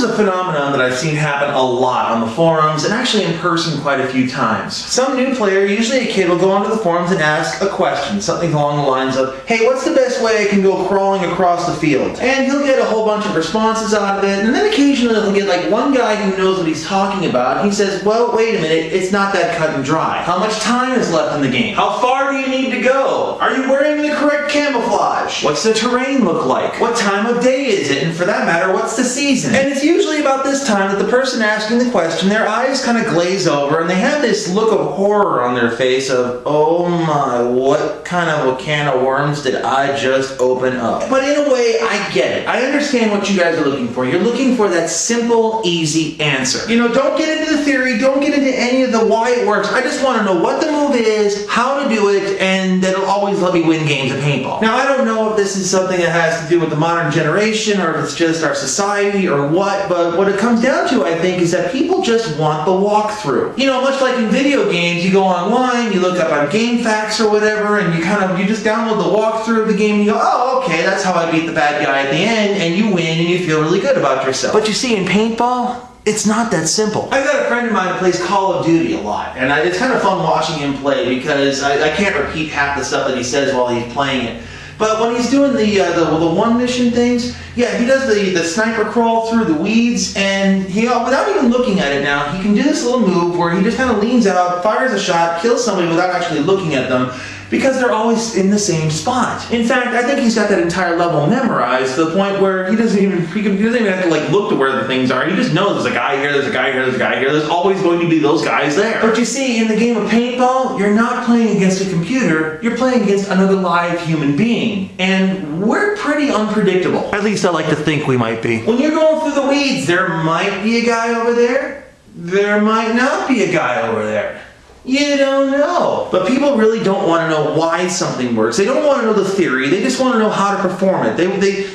is a phenomenon that I've seen happen a lot on the forums and actually in person quite a few times. Some new player, usually a kid, will go onto the forums and ask a question, something along the lines of, hey, what's the best way I can go crawling across the field? And he'll get a whole bunch of responses out of it, and then occasionally he'll get like one guy who knows what he's talking about, and he says, well, wait a minute, it's not that cut and dry. How much time is left in the game? How far do you need to go? Are you wearing the correct camouflage? What's the terrain look like? What time of day is it? And for that matter, what's the season? And it's usually about this time that the person asking the question, their eyes kind of glaze over and they have this look of horror on their face of, oh my, what kind of a can of worms did I just open up? But in a way, I get it. I understand what you guys are looking for. You're looking for that simple, easy answer. You know, don't get into the theory, don't get into any of the why it works. I just want to know what the move is, how to do it, and that'll always let me win games of paintball. Now, I don't know if this is something that has to do with the modern generation or if it's just our society or what, but what it comes down to, I think, is that people just want the walkthrough. You know, much like in video games, you go online, you look up on game facts or whatever, and you just download the walkthrough of the game and you go, oh, okay, that's how I beat the bad guy at the end, and you win and you feel really good about yourself. But you see, in paintball, it's not that simple. I've got a friend of mine who plays Call of Duty a lot, and it's kind of fun watching him play because I can't repeat half the stuff that he says while he's playing it. But when he's doing the one mission things, yeah, he does the sniper crawl through the weeds, and he, without even looking at it now, he can do this little move where he just kind of leans out, fires a shot, kills somebody without actually looking at them, because they're always in the same spot. In fact, I think he's got that entire level memorized to the point where he doesn't even have to like look to where the things are. He just knows there's a guy here, there's a guy here, there's a guy here. There's always going to be those guys there. But you see, in the game of paintball, you're not playing against a computer, you're playing against another live human being. And we're pretty unpredictable. At least I like to think we might be. When you're going through the weeds, there might be a guy over there, there might not be a guy over there. You don't know. But people really don't want to know why something works. They don't want to know the theory. They just want to know how to perform it.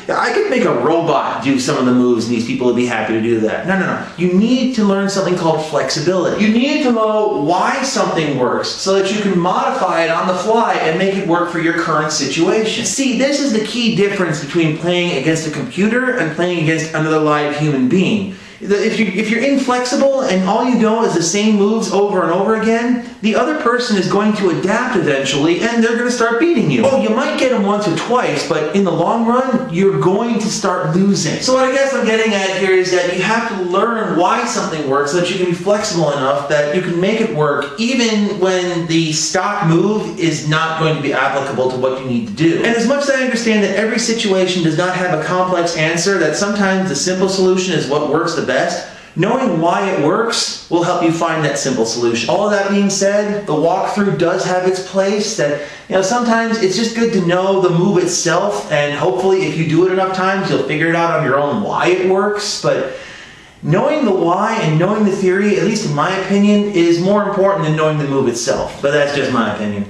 I could make a robot do some of the moves and these people would be happy to do that. No. You need to learn something called flexibility. You need to know why something works so that you can modify it on the fly and make it work for your current situation. See, this is the key difference between playing against a computer and playing against another live human being. If you're inflexible and all you know is the same moves over and over again, the other person is going to adapt eventually and they're going to start beating you. Oh, you might get them once or twice, but in the long run, you're going to start losing. So what I guess I'm getting at here is that you have to learn why something works so that you can be flexible enough that you can make it work even when the stock move is not going to be applicable to what you need to do. And as much as I understand that every situation does not have a complex answer, that sometimes the simple solution is what works the best, knowing why it works will help you find that simple solution. All of that being said, the walkthrough does have its place. That, you know, sometimes it's just good to know the move itself, and hopefully if you do it enough times, you'll figure it out on your own why it works. But knowing the why and knowing the theory, at least in my opinion, is more important than knowing the move itself. But that's just my opinion.